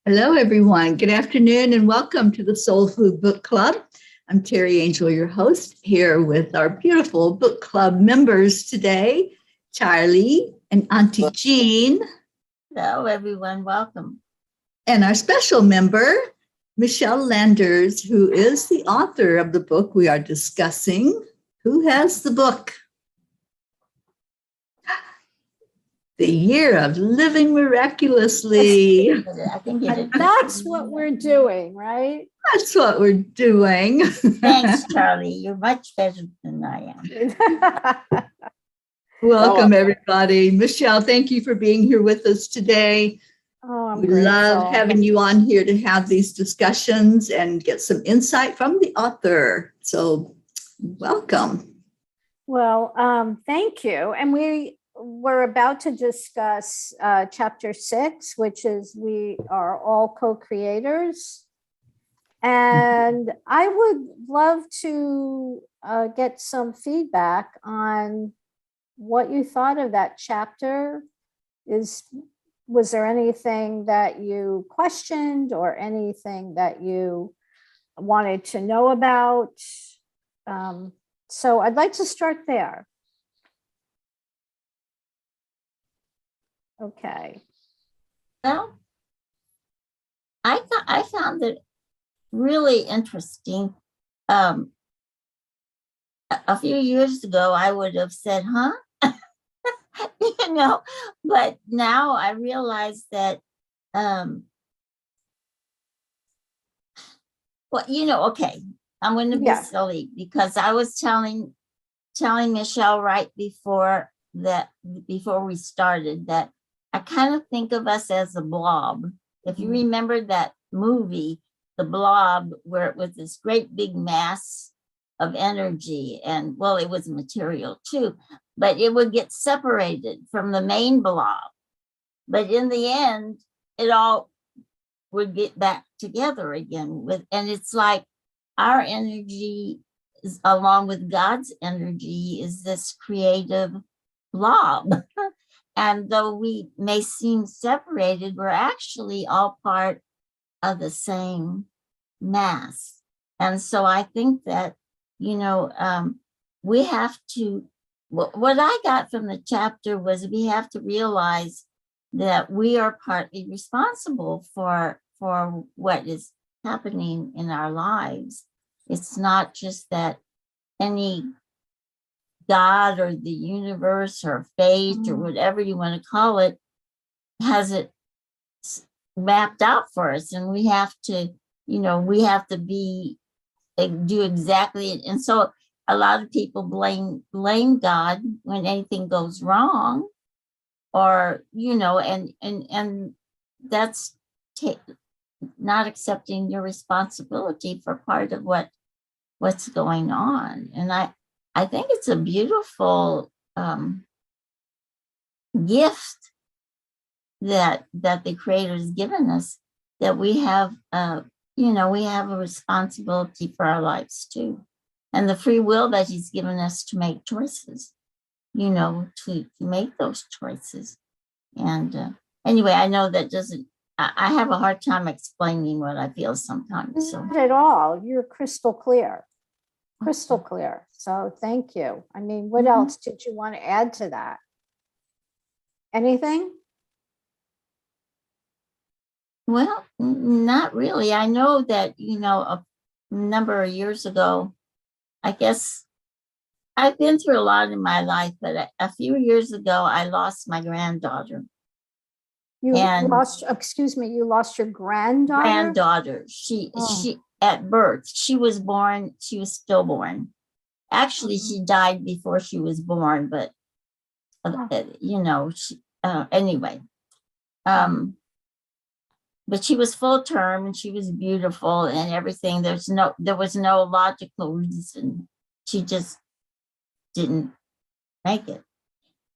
Hello, everyone. Good afternoon and welcome to the Soul Food Book Club. I'm Terry Angel, your host, here with our beautiful book club members today, Charlie and Auntie Jean. Hello, everyone. Welcome. And our special member, Michele Landers, who is the author of the book we are discussing. Who has the book? The Year of Living Miraculously. I can get it. That's what we're doing, right? That's what we're doing. Thanks, Charlie. You're much better than I am. Welcome, everybody. Michele, thank you for being here with us today. Oh, we love having you on here to have these discussions and get some insight from the author. So welcome. Well, thank you. And we're about to discuss chapter 6, which is we are all co-creators. And I would love to get some feedback on what you thought of that chapter. Was there anything that you questioned or anything that you wanted to know about? So I'd like to start there. Okay. Well, I found it really interesting. A few years ago, I would have said, huh? But now I realize that, okay, I'm going to be silly because I was telling Michele right before we started that I kind of think of us as a blob. If you remember that movie, The Blob, where it was this great big mass of energy, and well, it was material too, but it would get separated from the main blob. But in the end, it all would get back together again. And it's like our energy is, along with God's energy, is this creative blob. And though we may seem separated, we're actually all part of the same mass. And so I think that, we have to, what I got from the chapter was we have to realize that we are partly responsible for what is happening in our lives. It's not just that any God or the universe or fate or whatever you want to call it has it mapped out for us, and we have to do exactly it. And so a lot of people blame God when anything goes wrong, or and that's not accepting your responsibility for part of what's going on. And I think it's a beautiful gift that the Creator has given us, that we have we have a responsibility for our lives too, and the free will that He's given us to make choices, to make those choices. And anyway, I know that doesn't. I have a hard time explaining what I feel sometimes. So. Not at all. You're crystal clear. Crystal clear. So thank you. I mean, what else did you want to add to that? Anything? Well, not really. I know that, a number of years ago, I guess I've been through a lot in my life, but a few years ago, I lost my granddaughter. You lost your granddaughter? Granddaughter. She at birth, she was stillborn. Actually, she died before she was born, but anyway. But she was full term and she was beautiful and everything. There was no logical reason. She just didn't make it.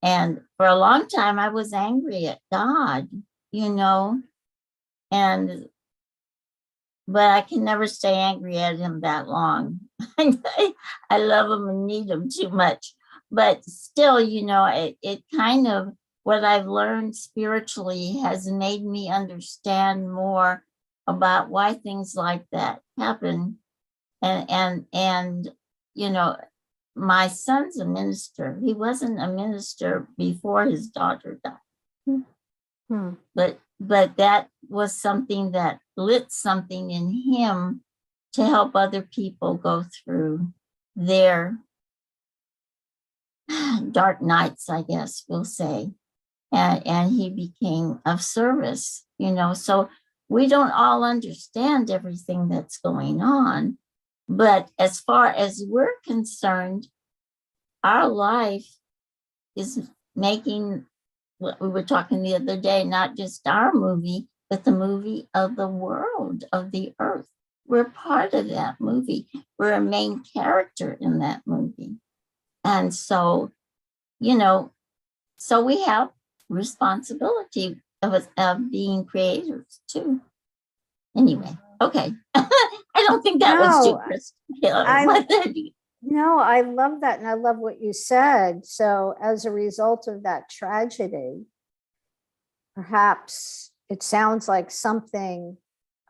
And for a long time, I was angry at God, but I can never stay angry at Him that long. I love Him and need Him too much. But still, it kind of what I've learned spiritually has made me understand more about why things like that happen. And you know, my son's a minister. He wasn't a minister before his daughter died. Hmm. But that was something that lit something in him to help other people go through their dark nights, I guess we'll say. And he became of service, you know. So we don't all understand everything that's going on. But as far as we're concerned, our life is making what we were talking the other day, not just our movie, but the movie of the world, of the earth. We're part of that movie. We're a main character in that movie. And so, you know, so we have responsibility of being creators too. Anyway, okay. I don't think that was too Christian. No, I love that. And I love what you said. So as a result of that tragedy, perhaps it sounds like something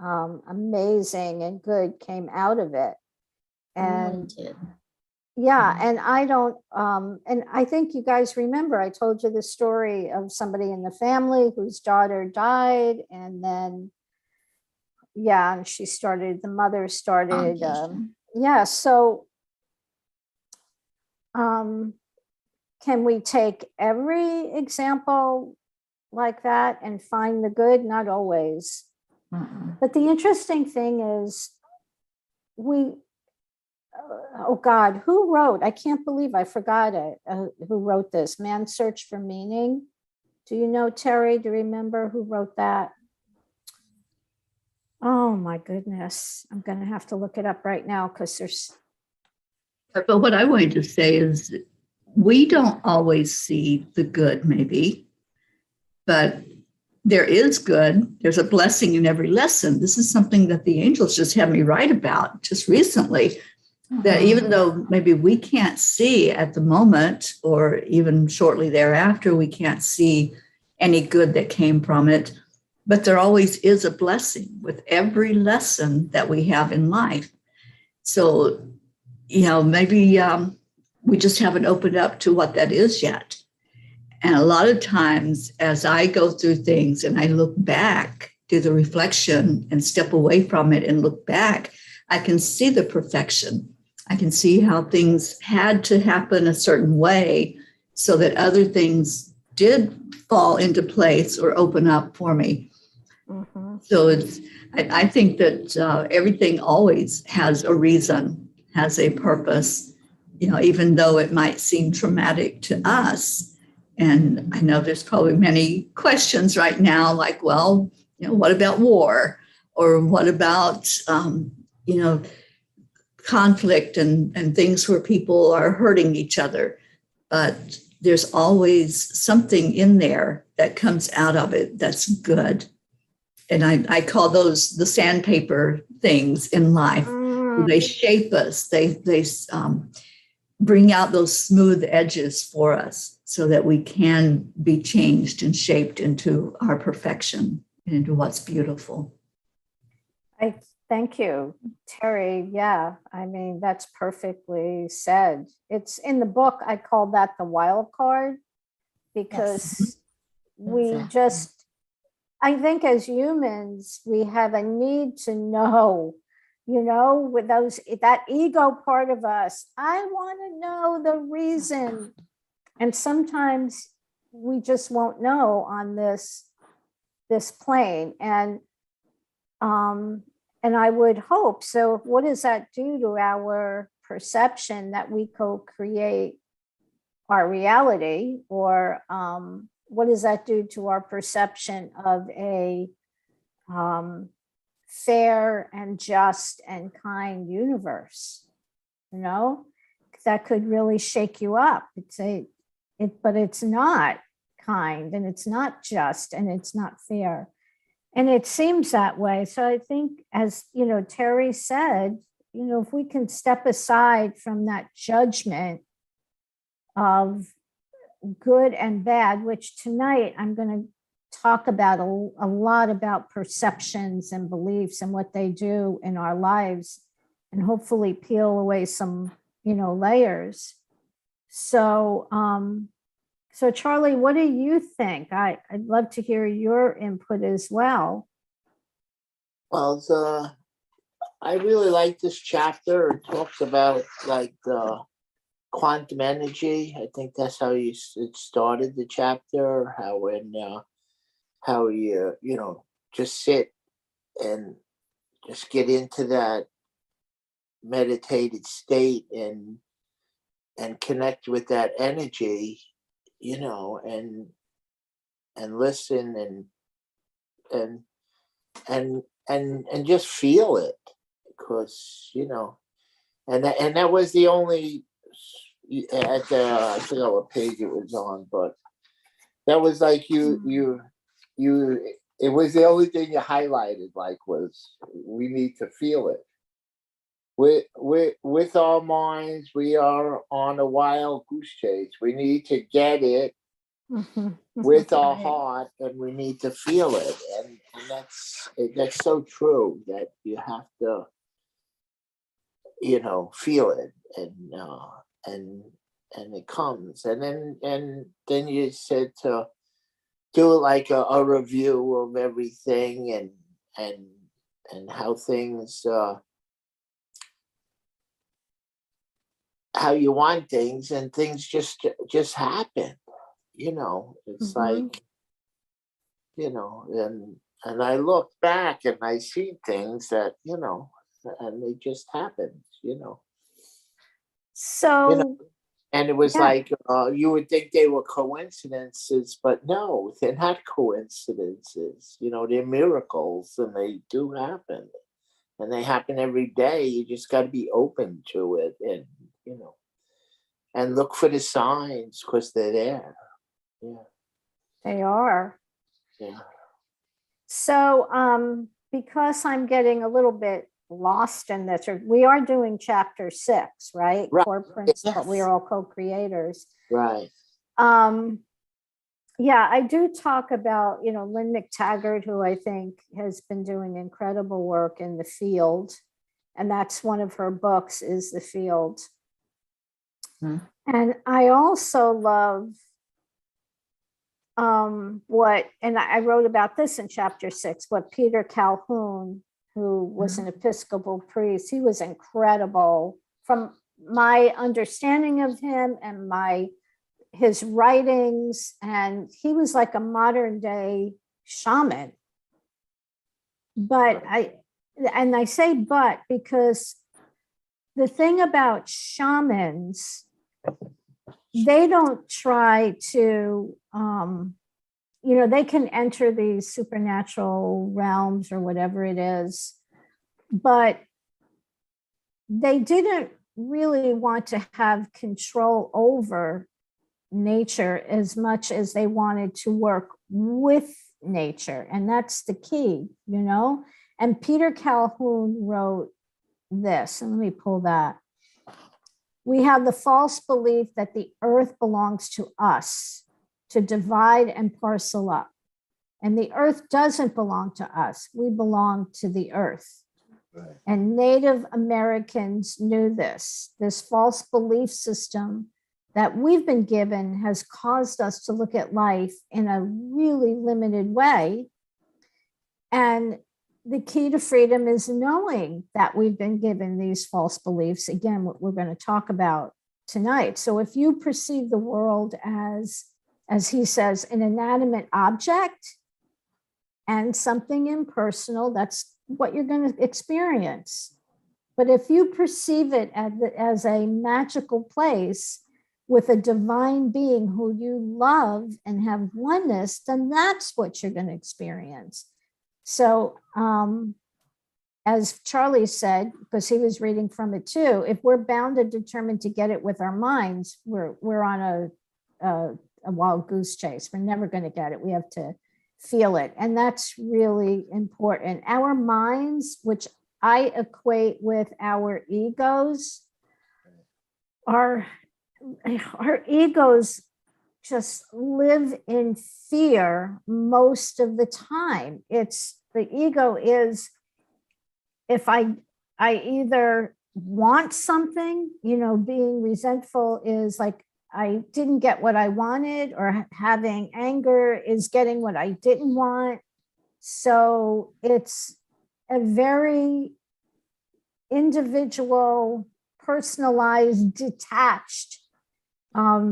amazing and good came out of it. And yeah, and I don't, and I think you guys remember, I told you the story of somebody in the family whose daughter died, and then, yeah, and the mother started, yeah, so can we take every example like that and find the good? Not always. But the interesting thing is oh God, who wrote? I can't believe I forgot it. Who wrote this? Man's Search for Meaning. Do you know, Terry? Do you remember who wrote that? Oh my goodness. I'm going to have to look it up right now because there's. But what I wanted to say is we don't always see the good, maybe, but there is good. There's a blessing in every lesson. This is something that the angels just had me write about just recently. That even though maybe we can't see at the moment, or even shortly thereafter, we can't see any good that came from it, but there always is a blessing with every lesson that we have in life. So, you know, maybe we just haven't opened up to what that is yet. And a lot of times as I go through things and I look back, do the reflection and step away from it and look back, I can see the perfection. I can see how things had to happen a certain way so that other things did fall into place or open up for me. So I think that everything always has a reason, has a purpose, you know, even though it might seem traumatic to us. And I know there's probably many questions right now, like, well, you know, what about war? Or what about, you know, conflict and things where people are hurting each other? But there's always something in there that comes out of it that's good. And I call those the sandpaper things in life. They shape us. They bring out those smooth edges for us so that we can be changed and shaped into our perfection and into what's beautiful. Thank you, Terry. Yeah, I mean, that's perfectly said. It's in the book. I call that the wild card because we just, I think as humans, we have a need to know, you know, with that ego part of us. I want to know the reason. And sometimes we just won't know on this plane. And I would hope. So what does that do to our perception that we co-create our reality? Or what does that do to our perception of a fair and just and kind universe? You know, that could really shake you up. But it's not kind, and it's not just, and it's not fair. And it seems that way. So I think, as you know, Terry said, you know, if we can step aside from that judgment of good and bad, which tonight I'm going to talk about a lot about perceptions and beliefs and what they do in our lives, and hopefully peel away some, layers. So, so Charlie, what do you think? I'd love to hear your input as well. Well, I really like this chapter. It talks about like quantum energy. I think that's how it started the chapter. How you just sit and just get into that meditated state and connect with that energy, and listen and just feel it, because and that was the only at the I forgot what page it was on, but that was like you it was the only thing you highlighted, like, was we need to feel it. With our minds, we are on a wild goose chase. We need to get it with our heart, and we need to feel it, and that's so true, that you have to feel it, and it comes, and then you said to do like a review of everything, and how things how you want things, and things just happen. It's like, and I look back and I see things that, and they just happened, So, and it was like, you would think they were coincidences, but no, they're not coincidences. They're miracles, and they do happen, and they happen every day. You just got to be open to it, and and look for the signs, because they're there. Yeah, they are. yeah. So, because I'm getting a little bit lost in this, we are doing chapter 6, right? Right. Core principle. Yes. We are all co-creators. Right. Yeah, I do talk about, Lynn McTaggart, who I think has been doing incredible work in the field. And that's one of her books, is The Field. And I also love and I wrote about this in chapter 6, what Peter Calhoun, who was an Episcopal priest, he was incredible. From my understanding of him and his writings, and he was like a modern day shaman. But I say but because the thing about shamans, they don't try to, they can enter these supernatural realms or whatever it is, but they didn't really want to have control over nature as much as they wanted to work with nature. And that's the key, And Peter Calhoun wrote this, and let me pull that. We have the false belief that the earth belongs to us to divide and parcel up. And the earth doesn't belong to us. We belong to the earth. Right. And Native Americans knew this. This false belief system that we've been given has caused us to look at life in a really limited way. And the key to freedom is knowing that we've been given these false beliefs. Again, what we're going to talk about tonight. So if you perceive the world as he says, an inanimate object and something impersonal, that's what you're going to experience. But if you perceive it as a magical place with a divine being who you love and have oneness, then that's what you're going to experience. So, as Charlie said, because he was reading from it too, if we're bound and determined to get it with our minds, we're on a wild goose chase. We're never going to get it. We have to feel it. And that's really important. Our minds, which I equate with our egos, our egos just live in fear most of the time. It's the ego is, if I either want something, being resentful is like I didn't get what I wanted, or having anger is getting what I didn't want. So it's a very individual, personalized, detached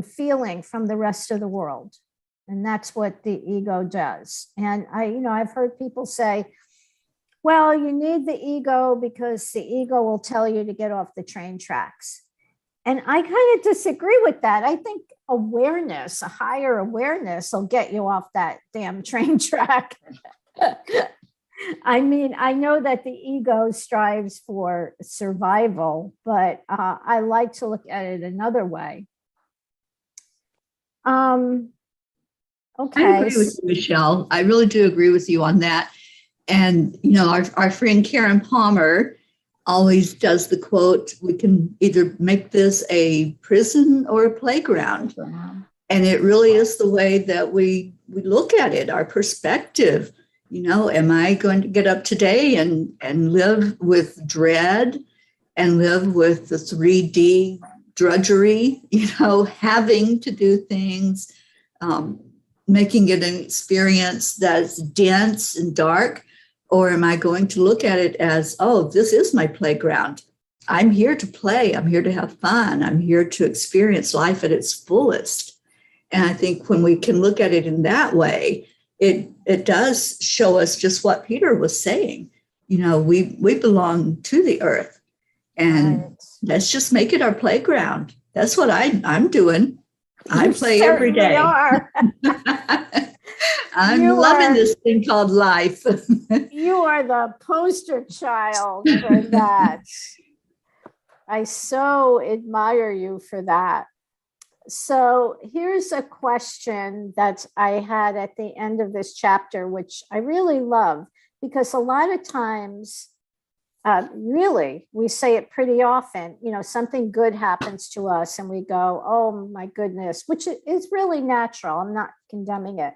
feeling from the rest of the world. And that's what the ego does. And I've heard people say, well, you need the ego because the ego will tell you to get off the train tracks. And I kind of disagree with that. I think awareness, a higher awareness, will get you off that damn train track. I mean, I know that the ego strives for survival, but I like to look at it another way. Okay. I agree with you, Michele. I really do agree with you on that. And, our friend Karen Palmer always does the quote, we can either make this a prison or a playground. And it really is the way that we look at it, our perspective. Am I going to get up today and live with dread and live with the 3D drudgery, having to do things, making it an experience that's dense and dark? Or am I going to look at it as, oh, this is my playground. I'm here to play. I'm here to have fun. I'm here to experience life at its fullest. And I think when we can look at it in that way, it does show us just what Peter was saying. We belong to the earth, and let's just make it our playground. That's what I'm doing. I play every day. Are. I'm loving this thing called life. You are the poster child for that. I so admire you for that. So here's a question that I had at the end of this chapter, which I really love, because a lot of times, really, we say it pretty often, something good happens to us and we go, oh my goodness, which is really natural. I'm not condemning it.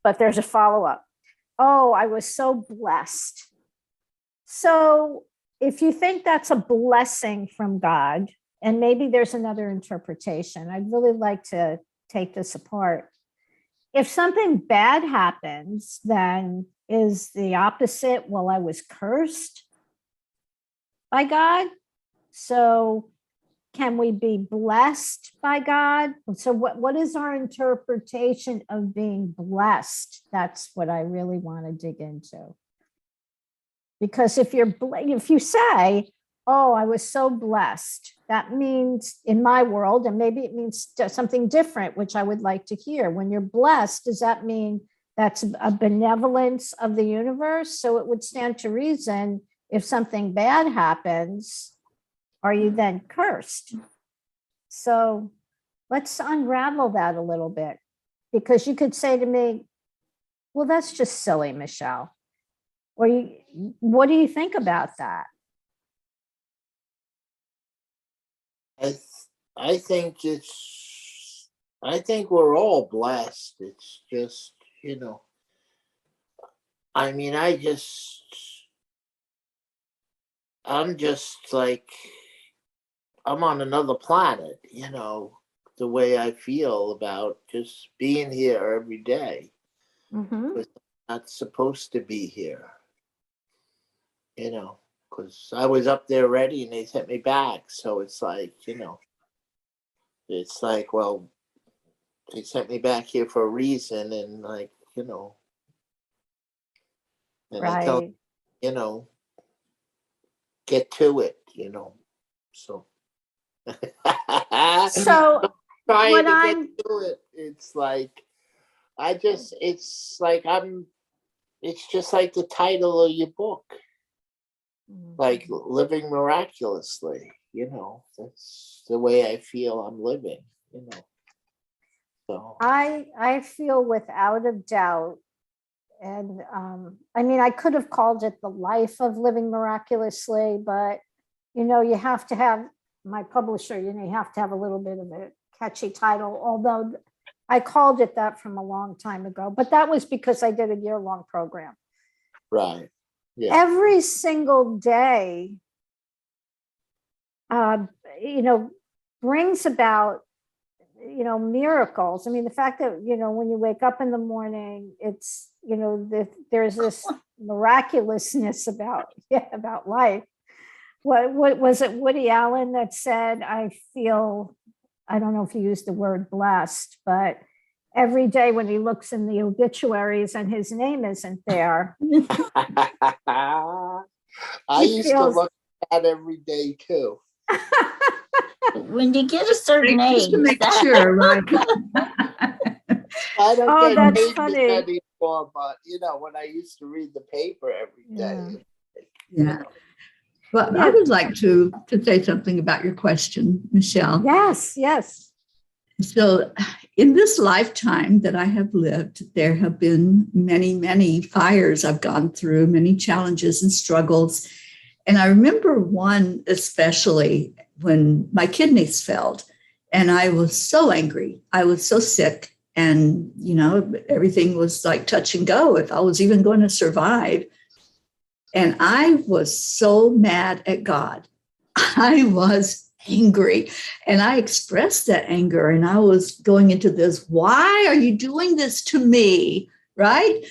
But there's a follow-up. Oh, I was so blessed. So if you think that's a blessing from God, and maybe there's another interpretation, I'd really like to take this apart. If something bad happens, then is the opposite, well, I was cursed by God? So can we be blessed by God? So what is our interpretation of being blessed? That's what I really want to dig into. Because if you say, oh, I was so blessed, that means in my world, and maybe it means something different, which I would like to hear. When you're blessed, does that mean that's a benevolence of the universe? So it would stand to reason, if something bad happens, are you then cursed? So let's unravel that a little bit, because you could say to me, well, that's just silly, Michele. Or what do you think about that? I think we're all blessed. It's just, I mean, I'm just like, I'm on another planet, the way I feel about just being here every day. Mm-hmm. But I'm not supposed to be here, because I was up there ready and they sent me back. So it's like, it's like, well, they sent me back here for a reason, and like, and Right. I tell, get to it, so. So trying what to get to it. It's like, it's just like the title of your book, like living miraculously, that's the way I feel I'm living, so. I feel without a doubt, and I mean, I could have called it the life of living miraculously, but you have to have, my publisher, you have to have a little bit of a catchy title, although I called it that from a long time ago, but that was because I did a year-long program. Right. Yeah. Every single day, brings about, miracles. I mean, the fact that, when you wake up in the morning, it's, there's this miraculousness about life. What was it, Woody Allen that said, I don't know if he used the word blessed, but every day when he looks in the obituaries and his name isn't there. I used to look at that every day too. When you get a certain age, just to make sure, right? I don't get that's names funny. anymore, but when I used to read the paper every day. Yeah. Well, I would like to say something about your question, Michele. Yes. So in this lifetime that I have lived, there have been many, many fires I've gone through, many challenges and struggles. And I remember one especially when my kidneys failed and I was so angry. I was so sick and, everything was like touch and go if I was even going to survive. And I was so mad at God. I was angry and I expressed that anger and I was going into this, why are you doing this to me? Right?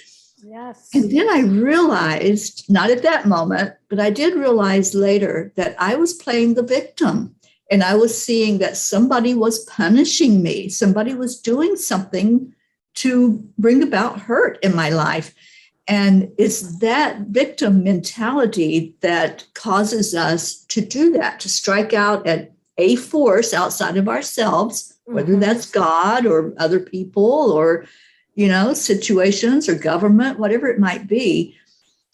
Yes. And then I realized, not at that moment, but I did realize later that I was playing the victim and I was seeing that somebody was punishing me. Somebody was doing something to bring about hurt in my life. And it's that victim mentality that causes us to do that, to strike out at a force outside of ourselves, whether that's God or other people or, situations or government, whatever it might be.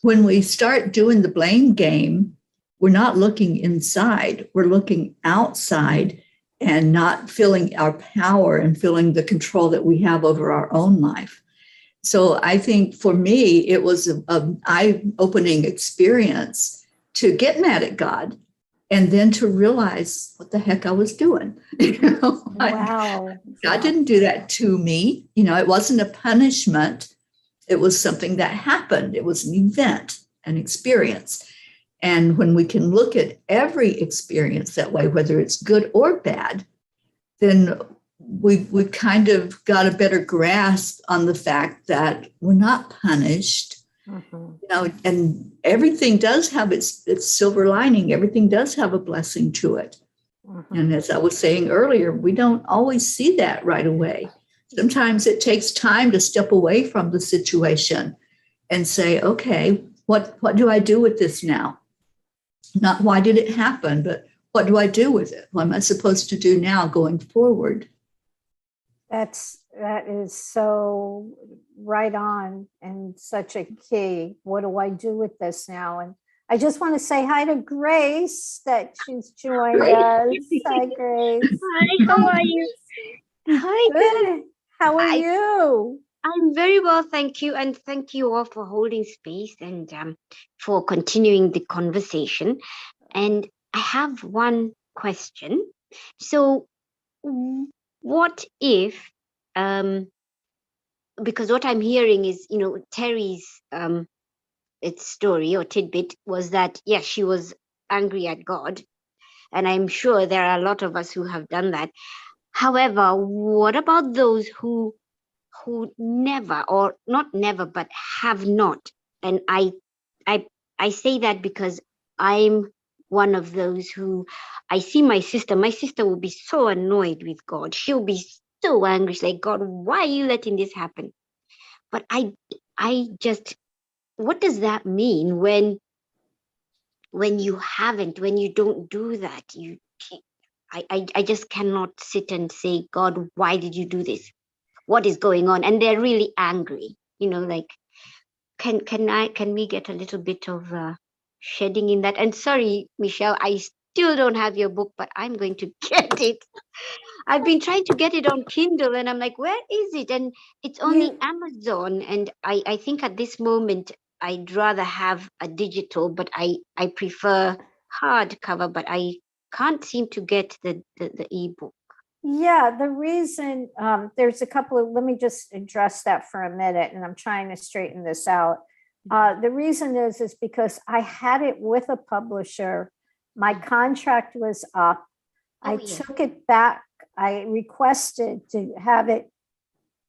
When we start doing the blame game, we're not looking inside, we're looking outside and not feeling our power and feeling the control that we have over our own life. So I think for me, it was an eye-opening experience to get mad at God and then to realize what the heck I was doing. Wow. God didn't do that to me. It wasn't a punishment. It was something that happened. It was an event, an experience. And when we can look at every experience that way, whether it's good or bad, then we've kind of got a better grasp on the fact that we're not punished, and everything does have its silver lining. Everything does have a blessing to it. And as I was saying earlier, we don't always see that right away. Sometimes it takes time to step away from the situation and say, okay, what do I do with this now? Not why did it happen, but what do I do with it? What am I supposed to do now going forward? That is so right on and such a key. What do I do with this now? And I just want to say hi to Grace that she's joined us. Hi, Grace. Hi, how are you? Hi, good. How are you? I'm very well, thank you. And thank you all for holding space and for continuing the conversation. And I have one question. So what if, because what I'm hearing is, Terry's its story or tidbit was that, yes, she was angry at God. And I'm sure there are a lot of us who have done that. However, what about those who never, or not never, but have not? And I say that because I'm one of those who, I see my sister will be so annoyed with God. She'll be so angry. She's like, God, why are you letting this happen? But I just, what does that mean when you don't do that? I just cannot sit and say, God, why did you do this? What is going on? And they're really angry, like, can we get a little bit of shedding in that? And sorry, Michele, I still don't have your book, but I'm going to get it. I've been trying to get it on Kindle and I'm like, where is it? And it's only Amazon. And I think at this moment, I'd rather have a digital, but I prefer hardcover, but I can't seem to get the ebook. Yeah, the reason, there's a couple of, let me just address that for a minute, and I'm trying to straighten this out. The reason is because I had it with a publisher. My contract was up. I took it back. I requested to have it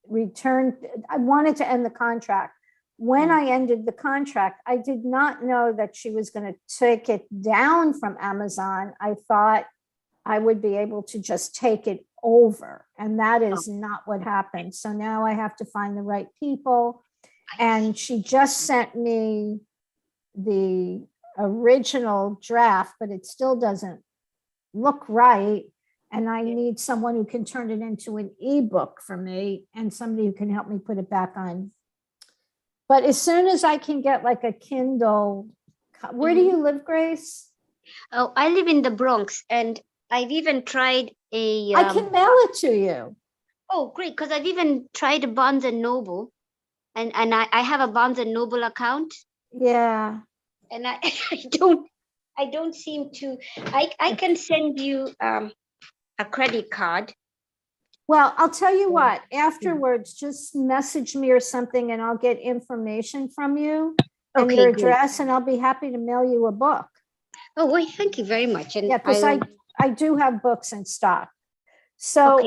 returned. I wanted to end the contract. When I ended the contract, I did not know that she was going to take it down from Amazon. I thought I would be able to just take it over. And that is not what happened. So now I have to find the right people. And she just sent me the original draft, but it still doesn't look right. And I need someone who can turn it into an ebook for me and somebody who can help me put it back on. But as soon as I can get like a Kindle, where do you live, Grace? Oh, I live in the Bronx, and I've even tried a. I can mail it to you. Oh, great! Because I've even tried a Barnes and Noble, and I have a Barnes and Noble account. Yeah. And I I don't seem to. I can send you a credit card. Well, I'll tell you what, afterwards, just message me or something and I'll get information from you and your address, and I'll be happy to mail you a book. Oh, well, thank you very much. And yeah, because I do have books in stock. So,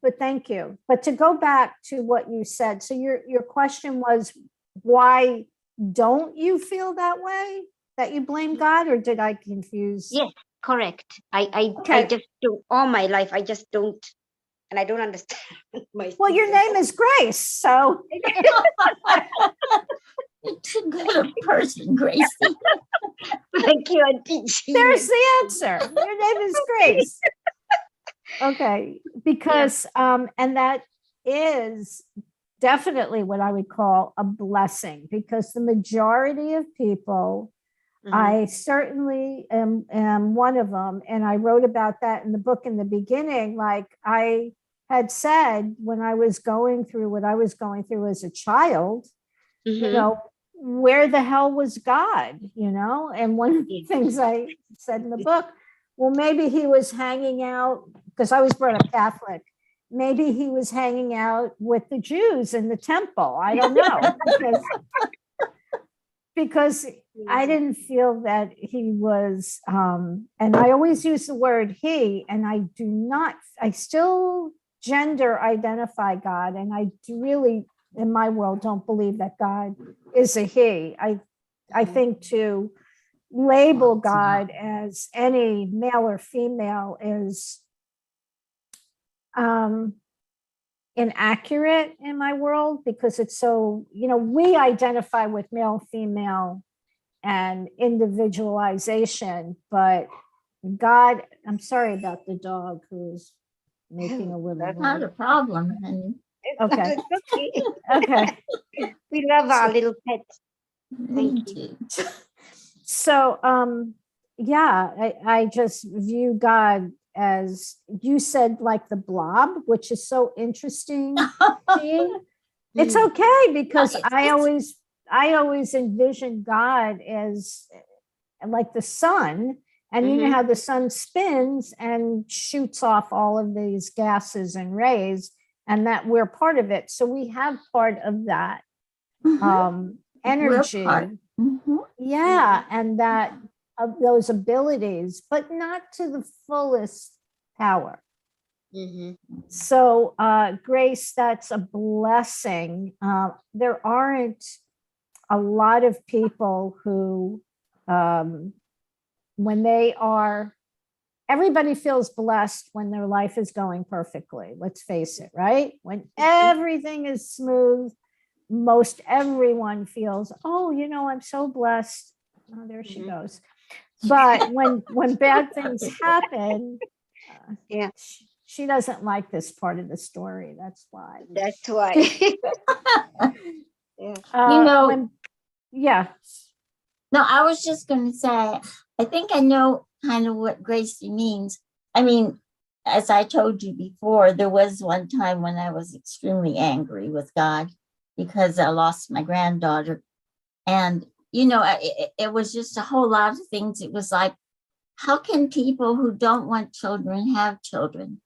but thank you. But to go back to what you said, so your question was, why don't you feel that way, that you blame God, or did I confuse? Yes, correct. I just do all my life. I just don't. And I don't understand myself. Well, your name is Grace, so. It's a good person, Gracie. Thank you, Auntie Jean. There's the answer. Your name is Grace. Okay, because, and that is definitely what I would call a blessing, because the majority of people, I certainly am one of them. And I wrote about that in the book in the beginning. Like I had said, when I was going through what I was going through as a child, you know, where the hell was God, you know? And one of the things I said in the book, well, maybe he was hanging out, because I was brought up Catholic. Maybe he was hanging out with the Jews in the temple. I don't know, because I didn't feel that he was, and I always use the word he, and I still gender identify God. And I really, in my world, don't believe that God is a he. I think to label God as any male or female is inaccurate in my world, because it's so, you know, we identify with male, female, and individualization, but God, I'm sorry about the dog who's making a little. That's not a problem, honey. Okay. Okay. We love our little pets. Thank you. So, yeah, I just view God as, you said, like the blob, which is so interesting. It's okay, because I always envision God as like the sun, and you know how the sun spins and shoots off all of these gases and rays, and that we're part of it. So we have part of that energy. Yeah, and that of those abilities, but not to the fullest power. So, Grace, that's a blessing. There aren't a lot of people who, when they are, everybody feels blessed when their life is going perfectly. Let's face it, right? When everything is smooth, most everyone feels, oh, you know, I'm so blessed. Oh, there she goes. But when bad things happen, she doesn't like this part of the story. That's why. That's why. You know, No, I was just going to say, I think I know kind of what Gracie means. I mean, as I told you before, there was one time when I was extremely angry with God because I lost my granddaughter. And, you know, it was just a whole lot of things. It was like, how can people who don't want children have children?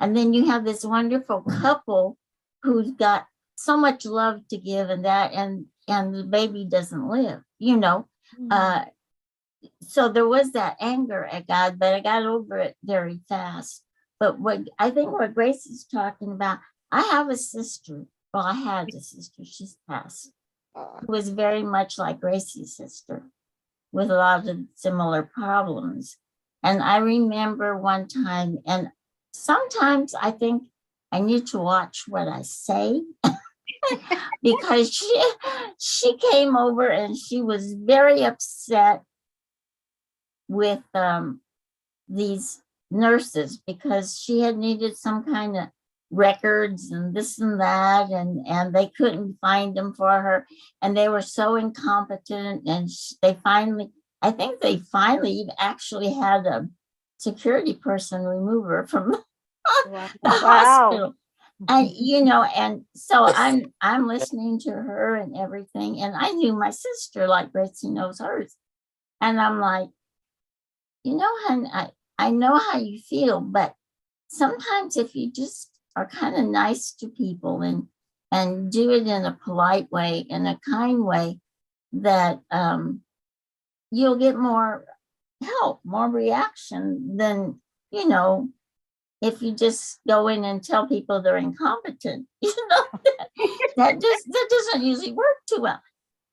And then you have this wonderful couple who's got so much love to give, and the baby doesn't live, you know. So there was that anger at God, but I got over it very fast. But what Grace is talking about, I have a sister. Well, I had a sister, she's passed, who was very much like Gracie's sister, with a lot of similar problems. And I remember one time, and sometimes I think I need to watch what I say because she came over and she was very upset with these nurses because she had needed some kind of records and this and that, and they couldn't find them for her, and they were so incompetent, and I think they finally actually had a security person remove her from the hospital. And and so I'm listening to her and everything, and I knew my sister like Gracie knows hers, and I'm like, hon, I know how you feel, but sometimes if you just are kind of nice to people and do it in a polite way, in a kind way, that you'll get more help, more reaction than, if you just go in and tell people they're incompetent. That doesn't usually work too well.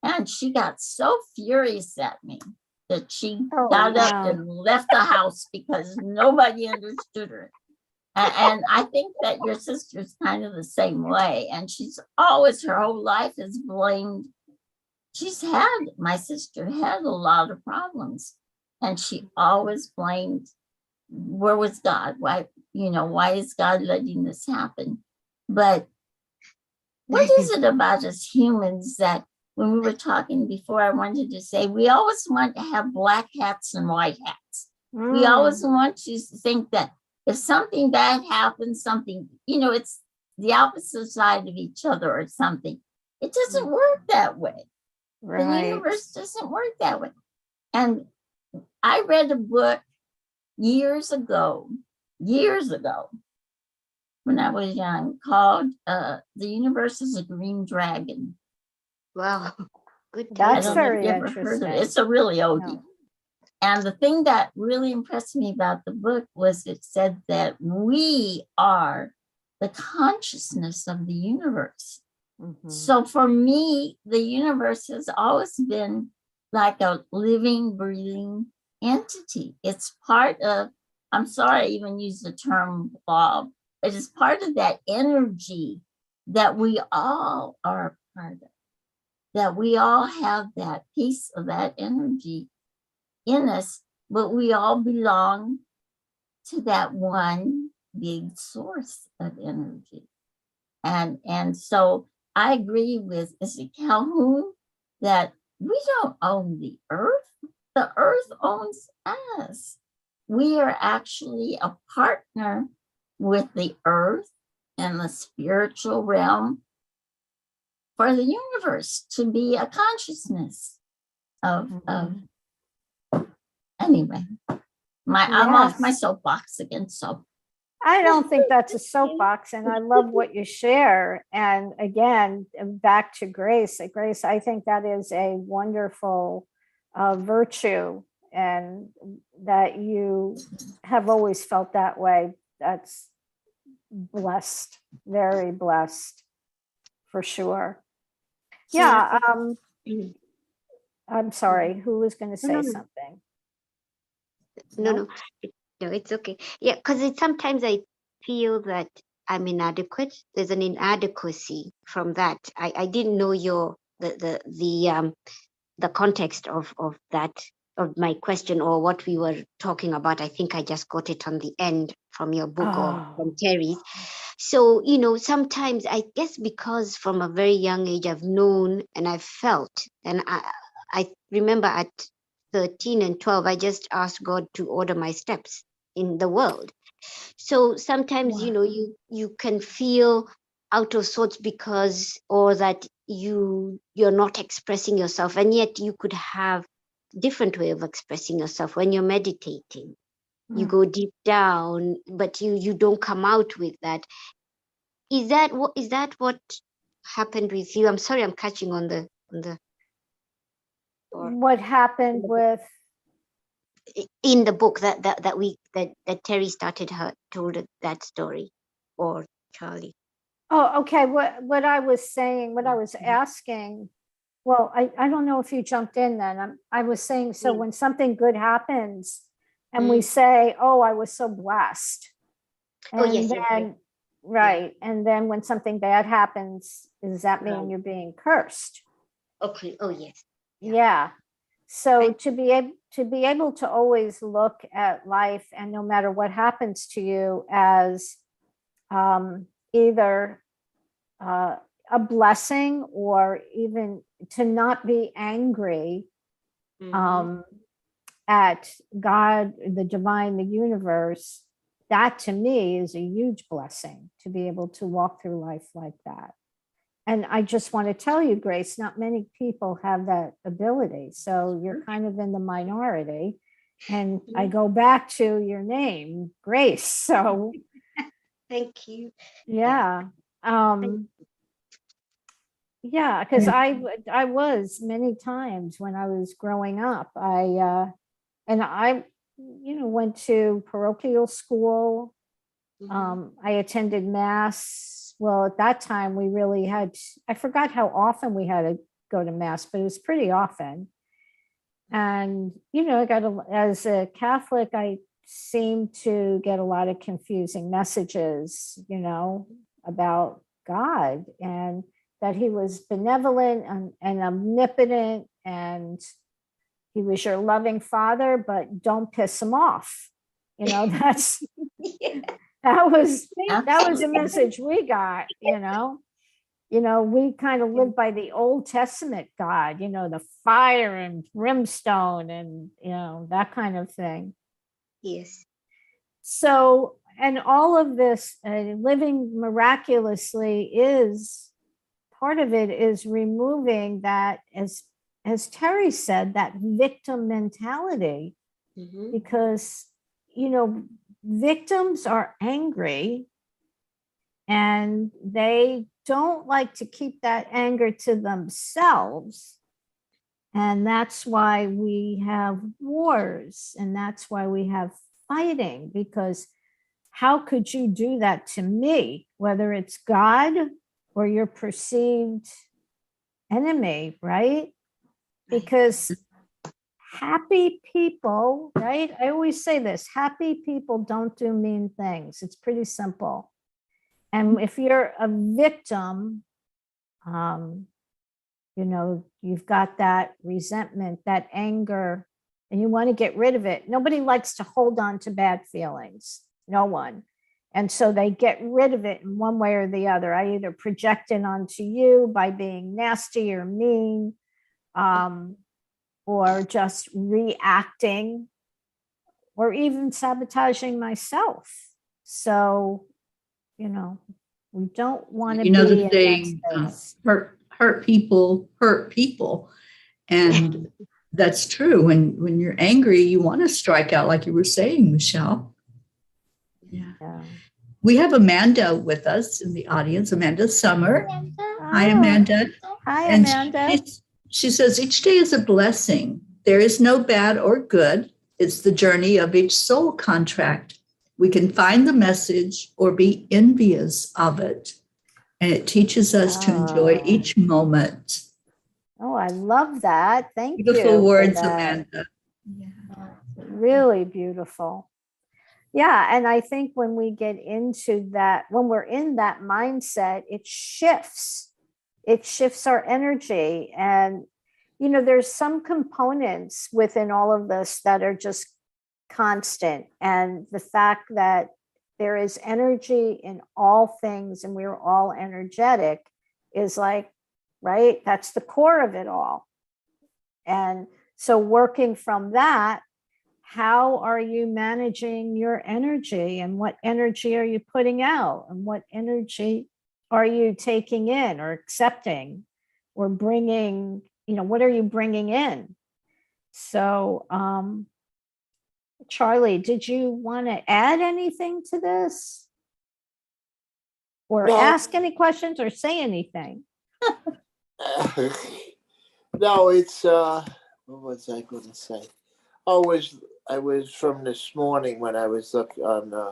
And she got so furious at me that she got up and left the house because nobody understood her. And I think that your sister's kind of the same way. And she's always, her whole life is blamed. My sister had a lot of problems, and she always blamed, where was God? Why is God letting this happen? But what is it about us humans that, when we were talking before, I wanted to say, we always want to have black hats and white hats. We always want to think that if something bad happens, something, it's the opposite side of each other or something. It doesn't work that way. Right. The universe doesn't work that way. And I read a book years ago, when I was young, called The Universe is a Green Dragon. Wow. Good. That's very interesting. It's a really oldie. No. And the thing that really impressed me about the book was it said that we are the consciousness of the universe. Mm-hmm. So for me, the universe has always been like a living, breathing entity. It's part of, I'm sorry I even use the term blob, but it's part of that energy that we all are part of, that we all have that piece of that energy in us, but we all belong to that one big source of energy. And so I agree with, is it Calhoun, that we don't own the earth. The earth owns us. We are actually a partner with the earth and the spiritual realm for the universe to be a consciousness of anyway. I'm off my soapbox again, so. I don't think that's a soapbox, and I love what you share. And again, back to Grace. Grace, I think that is a wonderful virtue, and that you have always felt that way. That's blessed, very blessed, for sure. Yeah. I'm sorry. Who was going to say something? No, it's okay. Yeah, because sometimes I feel that I'm inadequate. There's an inadequacy from that. I didn't know the context of that, of my question, or what we were talking about. I think I just got it on the end from your book or from Terry's. So, sometimes I guess because from a very young age I've known and I've felt, and I remember at 13 and 12, I just asked God to order my steps in the world. So sometimes, you can feel out of sorts because, or that you're not expressing yourself, and yet you could have different way of expressing yourself when you're meditating. you go deep down, but you don't come out with that. Is that what happened with you? I'm sorry, I'm catching on the What happened with in the book that Terry told that story, or Charlie? Oh, okay. What I was saying, what I was asking, well, I don't know if you jumped in then. I was saying, so when something good happens and we say, oh, I was so blessed. And oh, yes. then, right. And then when something bad happens, does that mean you're being cursed? Okay. Oh, yes. Yeah. So to be able to always look at life, and no matter what happens to you, as either a blessing, or even to not be angry at God, the divine, the universe, that to me is a huge blessing, to be able to walk through life like that. And I just want to tell you, Grace, not many people have that ability. So you're kind of in the minority. And I go back to your name, Grace. So thank you. yeah. Yeah, because I was many times when I was growing up. I went to parochial school. I attended mass. Well, at that time we really had, I forgot how often we had to go to mass, but it was pretty often. And, as a Catholic, I seemed to get a lot of confusing messages, about God, and that he was benevolent and omnipotent, and he was your loving father, but don't piss him off. That's that was a message we got. We kind of live by the Old Testament God, the fire and brimstone and that kind of thing. Yes. So, and all of this living miraculously, is part of it, is removing that, as Terry said, that victim mentality, because victims are angry and they don't like to keep that anger to themselves. And that's why we have wars, and that's why we have fighting, because how could you do that to me, whether it's God or your perceived enemy, right? Because happy people, right? I always say this, happy people don't do mean things. It's pretty simple. And if you're a victim, you've got that resentment, that anger, and you want to get rid of it. Nobody likes to hold on to bad feelings. No one. And so they get rid of it in one way or the other. I either project it onto you by being nasty or mean, or just reacting, or even sabotaging myself. So, we don't want to be the saying, hurt people. And that's true. When you're angry, you want to strike out, like you were saying, Michele. Yeah. We have Amanda with us in the audience, Amanda Summer. Hi, Amanda. Hi, Amanda. She says, each day is a blessing. There is no bad or good. It's the journey of each soul contract. We can find the message or be envious of it. And it teaches us to enjoy each moment. Oh, I love that. Thank you. Beautiful words, Amanda. Yeah. Really beautiful. Yeah. And I think when we get into that, when we're in that mindset, it shifts our energy. And, there's some components within all of this that are just constant. And the fact that there is energy in all things and we're all energetic is like, right? That's the core of it all. And so working from that, how are you managing your energy, and what energy are you putting out, and what energy are you taking in or accepting or bringing, what are you bringing in? So Charlie, did you want to add anything to this? Or No. ask any questions or say anything? No, it's what was I going to say? Oh, I was from this morning when I was looking on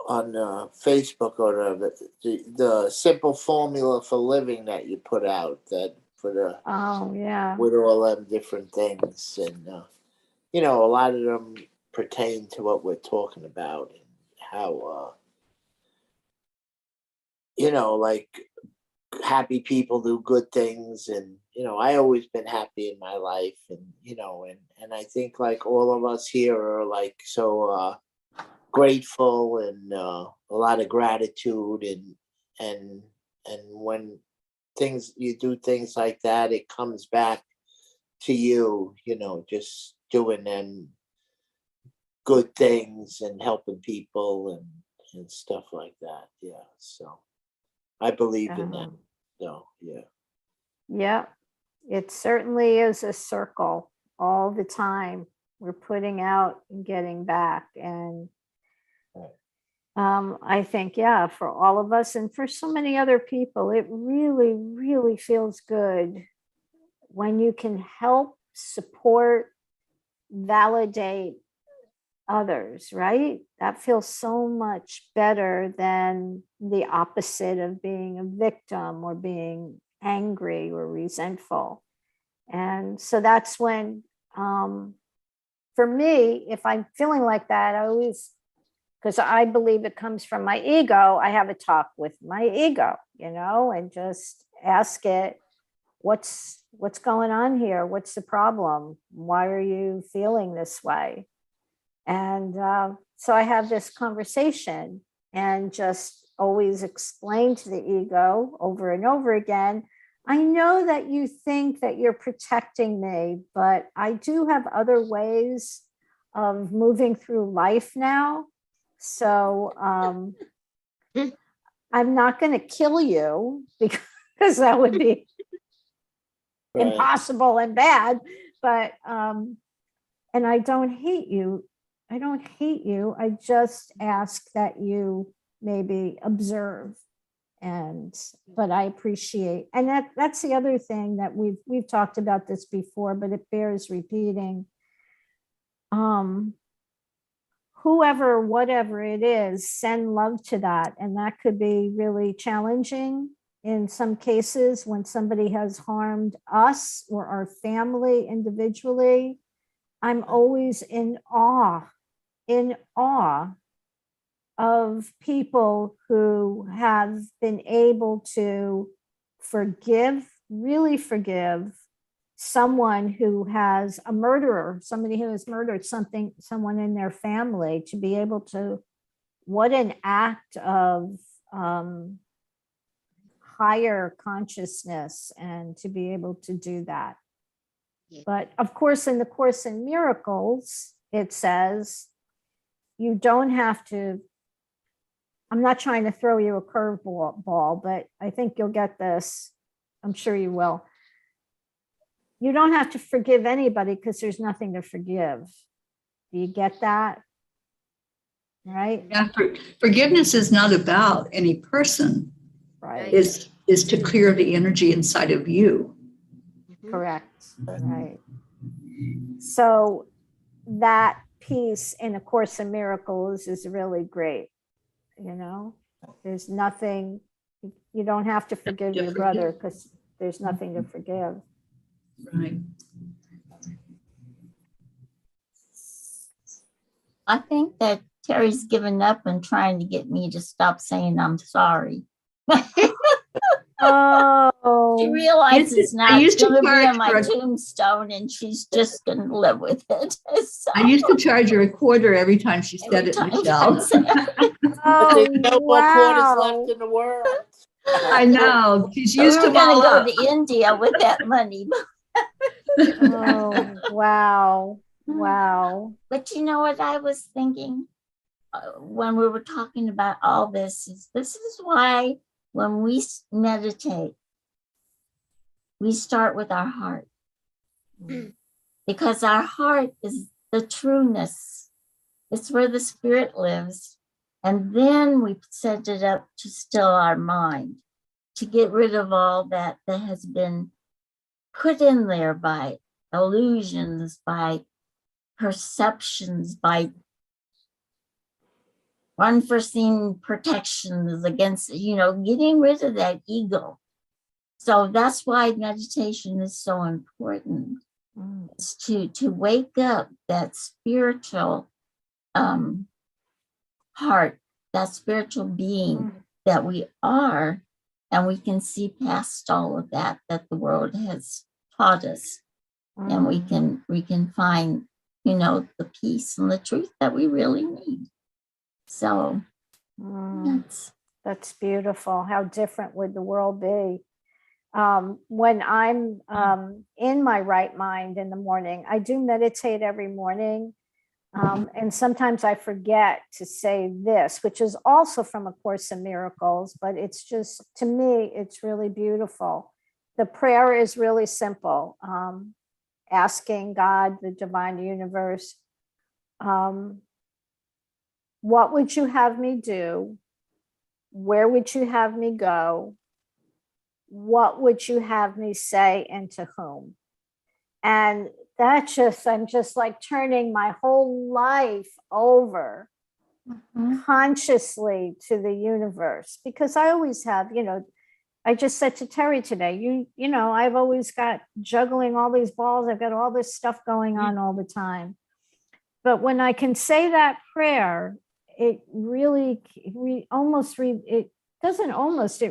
Facebook, or the simple formula for living that you put out, that for the Oh, yeah. with all them different things, and you know, a lot of them pertain to what we're talking about, and how you know, like, happy people do good things, and you know, I always been happy in my life, and you know, and I think like all of us here are like so grateful, and a lot of gratitude, and when you do things like that, it comes back to you, you know, just doing them good things and helping people, and stuff like that. Yeah, so I believe in that. So yeah. Yeah, it certainly is a circle all the time. We're putting out and getting back. And I think, yeah, for all of us and for so many other people, it really, really feels good when you can help, support, validate others, right? That feels so much better than the opposite of being a victim or being angry or resentful. And so that's when, for me, if I'm feeling like that, I always, because I believe it comes from my ego, I have a talk with my ego, you know, and just ask it, what's going on here? What's the problem? Why are you feeling this way? And so I have this conversation and just always explain to the ego over and over again, I know that you think that you're protecting me, but I do have other ways of moving through life now. So I'm not going to kill you because that would be impossible and bad. But, and I don't hate you. I don't hate you. I just ask that you maybe observe. But I appreciate, and that's the other thing that we've talked about this before, but it bears repeating. Whoever, whatever it is, send love to that. And that could be really challenging in some cases when somebody has harmed us or our family individually. I'm always in awe of people who have been able to really forgive someone who has a murderer, somebody who has murdered someone in their family, to be able to, what an act of higher consciousness, and to be able to do that. Yeah. But of course, in the Course in Miracles, it says you don't have to, I'm not trying to throw you a curveball, but I think you'll get this. I'm sure you will. You don't have to forgive anybody because there's nothing to forgive. Do you get that? Right? Yeah, forgiveness is not about any person. Right. Is to clear the energy inside of you. Correct. Right. So that piece in A Course in Miracles is really great. You know, there's nothing, you don't have to forgive your brother because there's nothing to forgive. Right. I think that Terry's given up and trying to get me to stop saying I'm sorry. Oh, she realizes now it's going to be on my tombstone, and she's just going to live with it. So, I used to charge her $0.25 every time she said it, Michele. Oh, There's no more quarters wow. left in the world. I know. She's used we're to going to go to India with that money. Oh, wow. Wow. But you know what I was thinking when we were talking about all this is why when we meditate, we start with our heart, because our heart is the trueness. It's where the spirit lives. And then we set it up to still our mind, to get rid of all that has been put in there by illusions, by perceptions, by unforeseen protections against, getting rid of that ego. So that's why meditation is so important. It's to wake up that spiritual heart, that spiritual being that we are, and we can see past all of that the world has taught us, and we can find, the peace and the truth that we really need. So that's beautiful. How different would the world be? When I'm in my right mind in the morning, I do meditate every morning. And sometimes I forget to say this, which is also from A Course in Miracles, but it's just, to me, it's really beautiful. The prayer is really simple. Asking God, the divine universe, what would you have me do? Where would you have me go? What would you have me say, and to whom? And I'm just like turning my whole life over consciously to the universe, because I always have, I just said to Terry today, I've always got juggling all these balls. I've got all this stuff going on all the time. But when I can say that prayer, it really it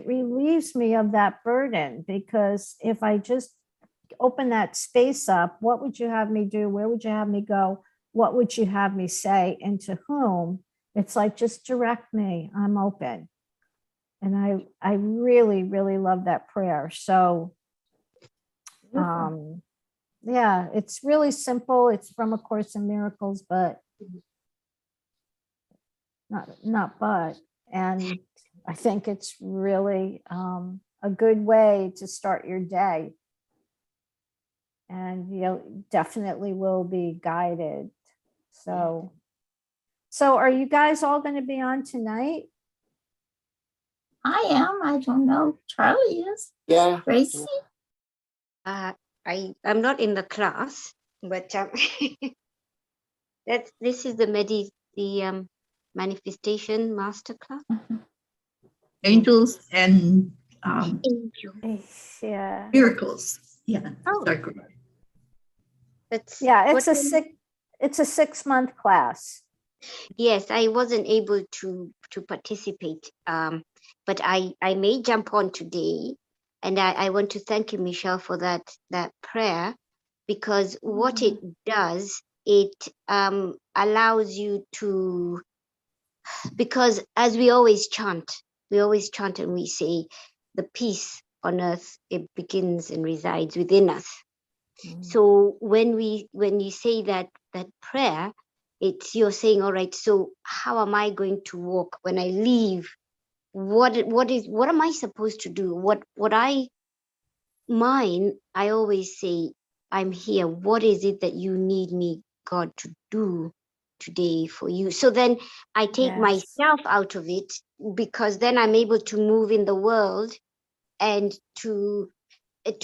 relieves me of that burden, because if I just open that space up, what would you have me do? Where would you have me go? What would you have me say, and to whom? It's like, just direct me. I'm open. And I really, really love that prayer. So, yeah, it's really simple. It's from A Course in Miracles, but and I think it's really a good way to start your day. And definitely will be guided. So are you guys all going to be on tonight? I am. I don't know. Charlie is. Yeah. Gracie? I'm not in the class, but this is the manifestation masterclass. Angels and Yeah. miracles. Yeah. Oh. It's a 6-month class. Yes, I wasn't able to participate, but I may jump on today, and I want to thank you, Michele, for that prayer, because what it does, it allows you to, because as we always chant and we say, the peace on earth, it begins and resides within us. So when you say that prayer, you're saying, all right, so how am I going to walk when I leave? What am I supposed to do? I always say, I'm here. What is it that you need me, God, to do today for you? So then I take myself out of it, because then I'm able to move in the world and to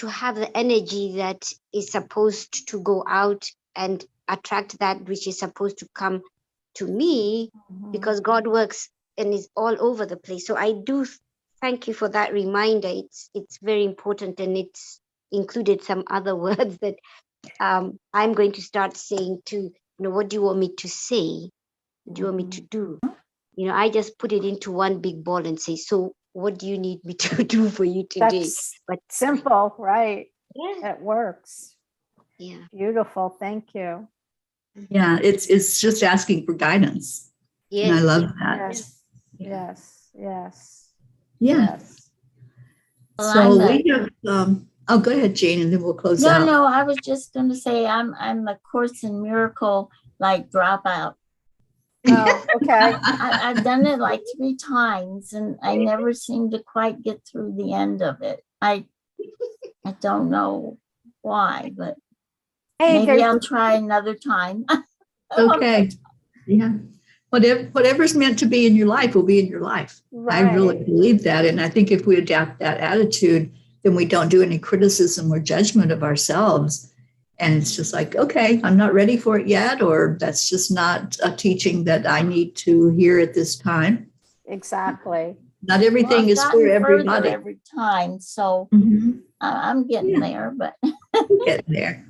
have the energy that is supposed to go out and attract that which is supposed to come to me, because God works and is all over the place. So I do thank you for that reminder. It's very important, and it's included some other words that I'm going to start saying too. What do you want me to say? What do you want me to do? I just put it into one big ball and say, so what do you need me to do for you today? But simple, right? Yeah. It works. Yeah. Beautiful. Thank you. yeah, it's just asking for guidance. Yes. And I love that. Yes. Yeah. Well, So we have go ahead, Jane, and then we'll close out. No, I was just going to say I'm a Course in Miracle dropout. Oh, okay. I've done it like 3 times, and I never seem to quite get through the end of it. I don't know why, but maybe I'll try another time. Okay. Yeah. Whatever's meant to be in your life will be in your life. I really Right. believe that. And I think if we adapt that attitude, then we don't do any criticism or judgment of ourselves. And it's just like, okay, I'm not ready for it yet, or that's just not a teaching that I need to hear at this time. Exactly. Not everything I've is for gotten further everybody. every time, so Mhm. I'm getting Yeah. there. But We're getting there.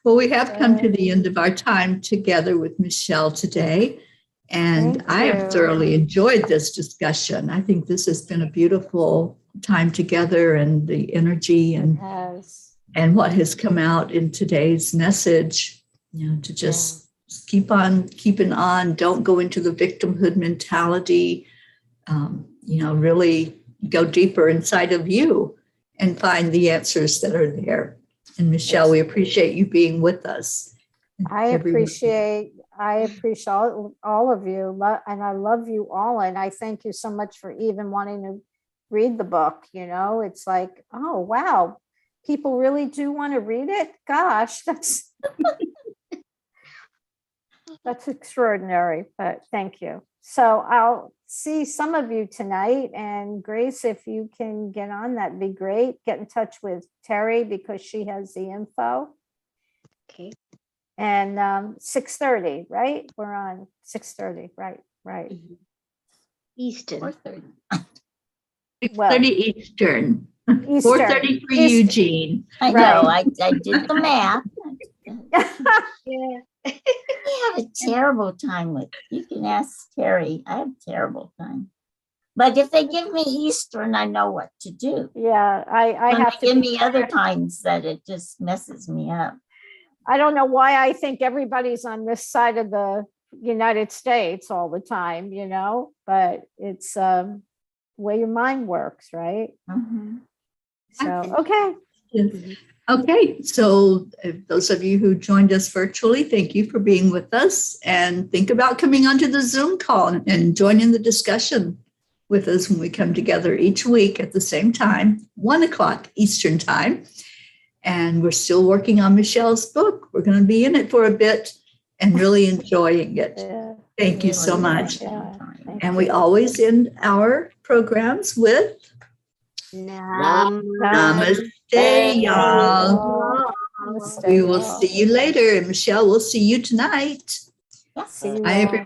Well, we have come to the end of our time together with Michele today. And Thank I have you. thoroughly enjoyed this discussion. I think this has been a beautiful time together, and the energy It and has. what has come out in today's message, to just keep on keeping on. Don't go into the victimhood mentality. Really go deeper inside of you and find the answers that are there. And Michele, we appreciate you being with us. I appreciate all of you, and I love you all, and I thank you so much for even wanting to read the book. It's like, oh wow, people really do want to read it. Gosh, that's that's extraordinary. But thank you. So I'll see some of you tonight, and Grace, if you can get on, that'd be great. Get in touch with Terry because she has the info. Okay. And 6:30, right? We're on 6:30, right? Mhm. Eastern. 4:30. 6:30 Eastern. Eastern. 4:30 for Eastern. Eugene. I know. I did the math. Yeah. I have a terrible time with. You can ask Terry. I have a terrible time. But if they give me Eastern, I know what to do. Yeah, I When have they to give be me other times that it just messes me up. I don't know why I think everybody's on this side of the United States all the time, but it's way your mind works, right? Mhm. So, okay. Yes. Okay, so those of you who joined us virtually, thank you for being with us, and think about coming onto the Zoom call and joining the discussion with us when we come together each week at the same time, 1:00 Eastern time. And we're still working on Michele's book. We're going to be in it for a bit and really enjoying it. Yeah. Thank you so much. Yeah. And we always end our programs with Namaste, y'all. Namaste, We will y'all. see you later. And Michele, we'll see you tonight. Yes. See you Bye, all.